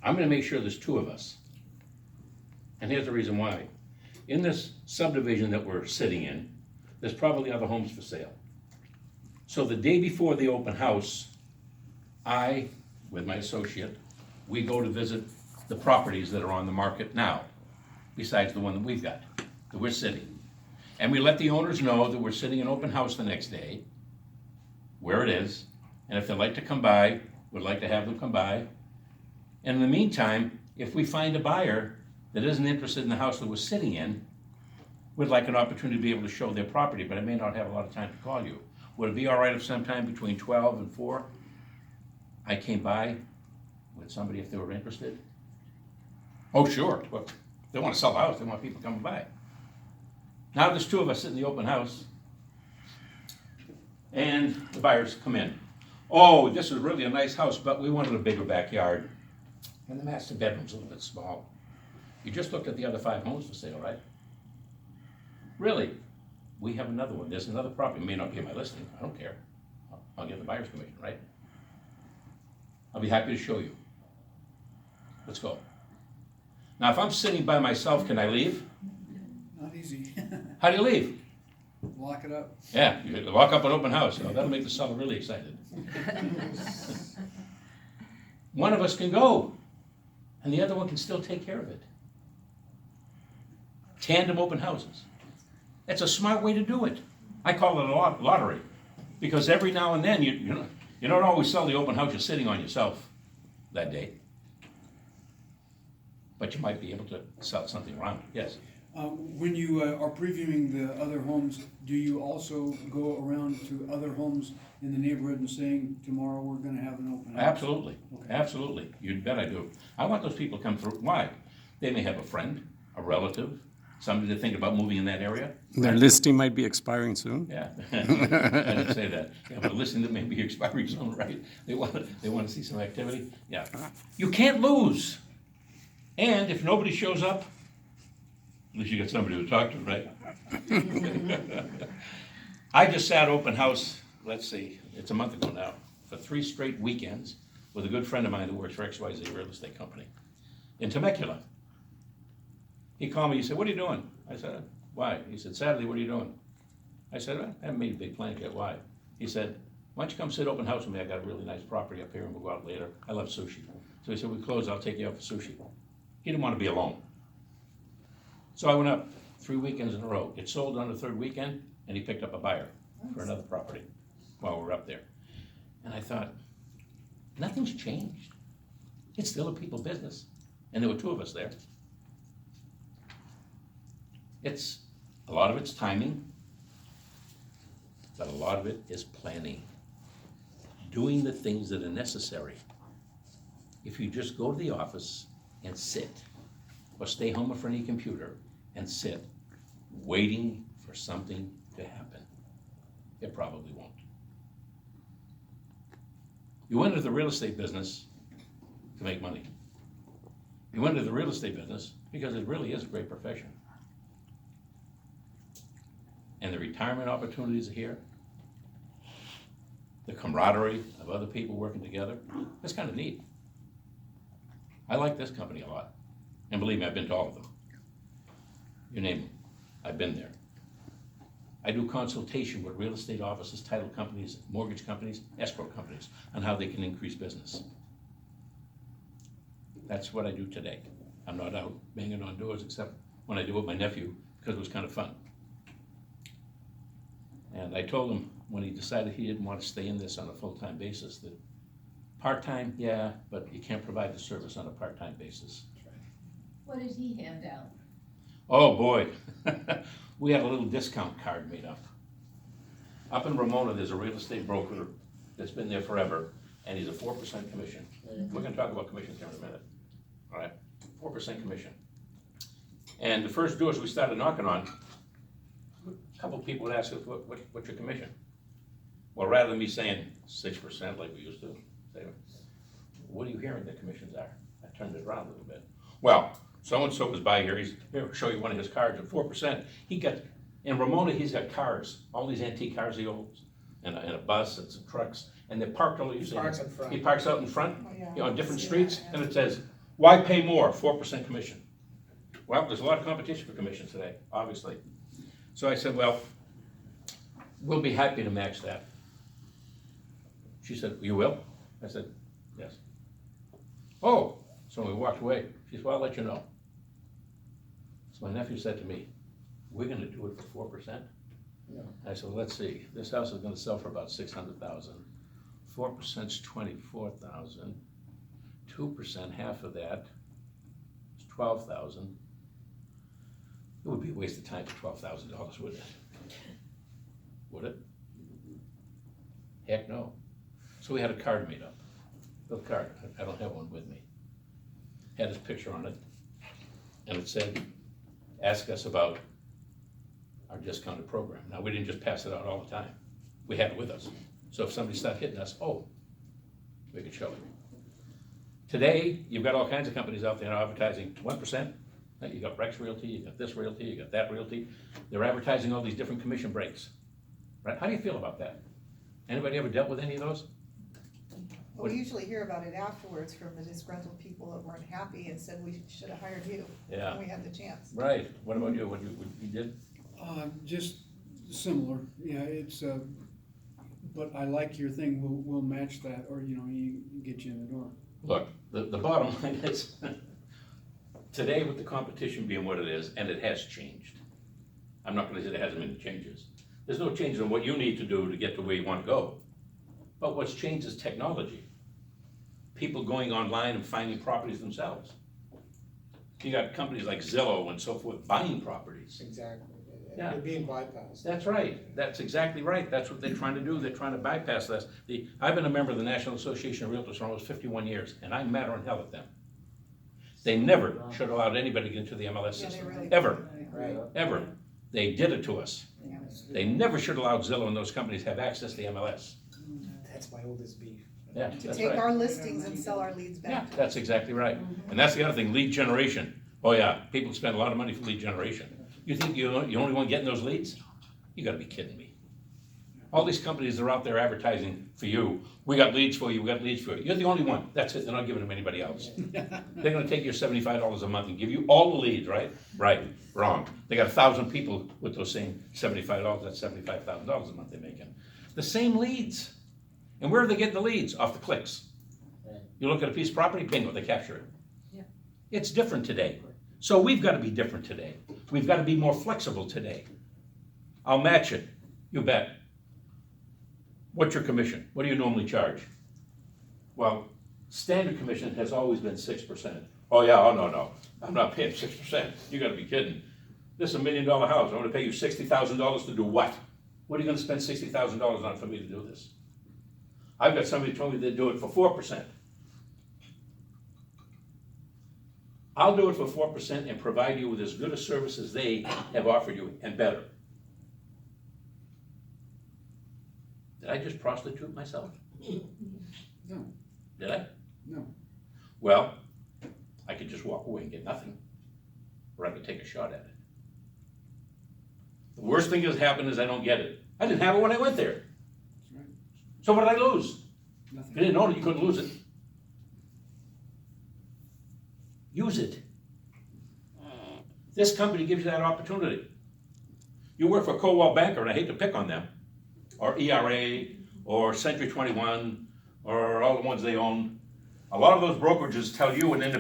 I'm gonna make sure there's two of us. And here's the reason why. In this subdivision that we're sitting in, there's probably other homes for sale. So the day before the open house, I, with my associate, we go to visit the properties that are on the market now, besides the one that we've got, that we're sitting. And we let the owners know that we're sitting in open house the next day, where it is, and if they'd like to come by, we'd like to have them come by. And in the meantime, if we find a buyer that isn't interested in the house that we're sitting in, we'd like an opportunity to be able to show their property, but I may not have a lot of time to call you. Would it be all right if sometime between 12 and 4, I came by with somebody if they were interested? Oh, sure. Well, they want to sell the house, they want people coming by. Now there's two of us in the open house, and the buyers come in. Oh, this is really a nice house, but we wanted a bigger backyard. And the master bedroom's a little bit small. You just looked at the other 5 homes for sale, right? Really? We have another one. There's another property. It may not be in my listing. I don't care. I'll get the buyer's commission, right? I'll be happy to show you. Let's go. Now, if I'm sitting by myself, can I leave? Not easy. How do you leave? Lock it up. Yeah, you lock up an open house. Oh, that'll make the seller really excited. One of us can go, and the other one can still take care of it. Tandem open houses. It's a smart way to do it. I call it a lottery, because every now and then you don't always sell the open house you're sitting on yourself that day, but you might be able to sell something around it. Yes. When you are previewing the other homes, do you also go around to other homes in the neighborhood and saying, tomorrow we're gonna have an open house? Absolutely, Okay. absolutely. You bet I do. I want those people to come through. Why? They may have a friend, a relative, somebody to think about moving in that area. Their listing might be expiring soon. Yeah, I didn't say that. Yeah, but a listing that may be expiring soon, right? They want to see some activity. Yeah, you can't lose. And if nobody shows up, at least you got somebody to talk to, right? I just sat open house, let's see, it's a month ago now, for 3 straight weekends with a good friend of mine who works for XYZ Real Estate Company in Temecula. He called me, he said, what are you doing? I said, why? He said, Saturday, what are you doing? I said, I haven't made a big plan yet, why? He said, why don't you come sit open house with me? I got a really nice property up here and we'll go out later. I love sushi. So he said, we close, I'll take you out for sushi. He didn't want to be alone. So I went up 3 weekends in a row. It sold on the 3rd weekend, and he picked up a buyer for another property while we were up there. And I thought, nothing's changed. It's still a people business. And there were 2 of us there. A lot of it's timing, but a lot of it is planning. Doing the things that are necessary. If you just go to the office and sit, or stay home in front of your computer and sit, waiting for something to happen, it probably won't. You went into the real estate business to make money. You went into the real estate business because it really is a great profession. And the retirement opportunities are here. The camaraderie of other people working together, it's kind of neat. I like this company a lot. And believe me, I've been to all of them. You name them, I've been there. I do consultation with real estate offices, title companies, mortgage companies, escrow companies, on how they can increase business. That's what I do today. I'm not out banging on doors except when I do with my nephew, because it was kind of fun. And I told him when he decided he didn't want to stay in this on a full-time basis that part-time, yeah, but you can't provide the service on a part-time basis. What did he hand out? Oh, boy. We had a little discount card made up. Up in Ramona, there's a real estate broker that's been there forever, and he's a 4% commission. We're gonna talk about commissions here in a minute, all right? 4% commission. And the first doors we started knocking on, a couple of people would ask us, what's your commission? Well, rather than me saying 6% like we used to, say, what are you hearing the commissions are? I turned it around a little bit. Well, so-and-so was by here, he's, here, I'll show you one of his cards at 4%. He got, in Ramona, he's got cars, all these antique cars he owns, and a bus and some trucks, and they're parked all, He parks in front. he parks out in front, Oh, yeah. on different streets, and it says Why pay more, 4% commission? Well, there's a lot of competition for commission today, obviously. So I said, well, we'll be happy to match that. She said, you will? I said, yes. Oh, so we walked away. She said, well, I'll let you know. So my nephew said to me, we're gonna do it for 4%? I said, well, let's see, this house is gonna sell for about 600,000. 4%'s 24,000. 2%, half of that, is 12,000. It would be a waste of time for $12,000, wouldn't it? Would it? Heck no. So we had a card made up. The card, I don't have one with me. Had his picture on it, and it said, ask us about our discounted program. Now, we didn't just pass it out all the time. We had it with us. So if somebody started hitting us, oh, we could show it. Today, you've got all kinds of companies out there advertising 1%. You got Rex Realty, you got this Realty, you got that Realty. They're advertising all these different commission breaks. Right? How do you feel about that? Anybody ever dealt with any of those? Well, we usually hear about it afterwards from the disgruntled people that weren't happy and said we should have hired you Yeah. when we had the chance. Right. What about you? What you did? Just similar, yeah, it's, but I like your thing, we'll match that, or, you know, you get you in the door. Look, the bottom line is, today with the competition being what it is, and it has changed. I'm not gonna say there hasn't been changes. There's no change in what you need to do to get to where you wanna go. But what's changed is technology. People going online and finding properties themselves. You got companies like Zillow and so forth buying properties. Exactly. Yeah. They're being bypassed. That's right, that's exactly right, that's what they're trying to do, they're trying to bypass this. I've been a member of the National Association of Realtors for almost 51 years, and I'm madder than hell at them. They never should have allowed anybody to get into the MLS Yeah, they system, really. ever, Right. ever. They did it to us. Yeah. They never should have allowed Zillow and those companies have access to the MLS. That's my oldest beef. Yeah, To that's take right. our listings and sell our leads Yeah, back. that's exactly right. And that's the other thing, lead generation. Oh yeah, people spend a lot of money for lead generation. You think you only want getting those leads? You gotta be kidding me. All these companies are out there advertising for you. We got leads for you, we got leads for you. You're the only one. That's it, they're not giving them anybody else. They're gonna take your $75 a month and give you all the leads, right? Right, wrong. They got 1,000 people with those same $75, that's $75,000 a month they're making. The same leads. And where are they getting the leads? Off the clicks. You look at a piece of property, bingo, they capture it. Yeah. It's different today. So we've gotta be different today. We've gotta be more flexible today. I'll match it, you bet. What's your commission? What do you normally charge? Well, standard commission has always been 6%. Oh yeah, oh no, I'm not paying 6%. You gotta be kidding. This is $1 million house, I'm gonna pay you $60,000 to do what? What are you gonna spend $60,000 on for me to do this? I've got somebody told me they'd do it for 4%. I'll do it for 4% and provide you with as good a service as they have offered you and better. Did I just prostitute myself? No, Did I? no. Well, I could just walk away and get nothing, or I could take a shot at it. The worst thing that's happened is I don't get it. I didn't have it when I went there. That's right. So what did I lose? If Nothing. you didn't own it, you couldn't lose it. Use it. This company gives you that opportunity. You work for Coldwell Banker, and I hate to pick on them, or ERA, or Century 21, or all the ones they own. A lot of those brokerages tell you an independent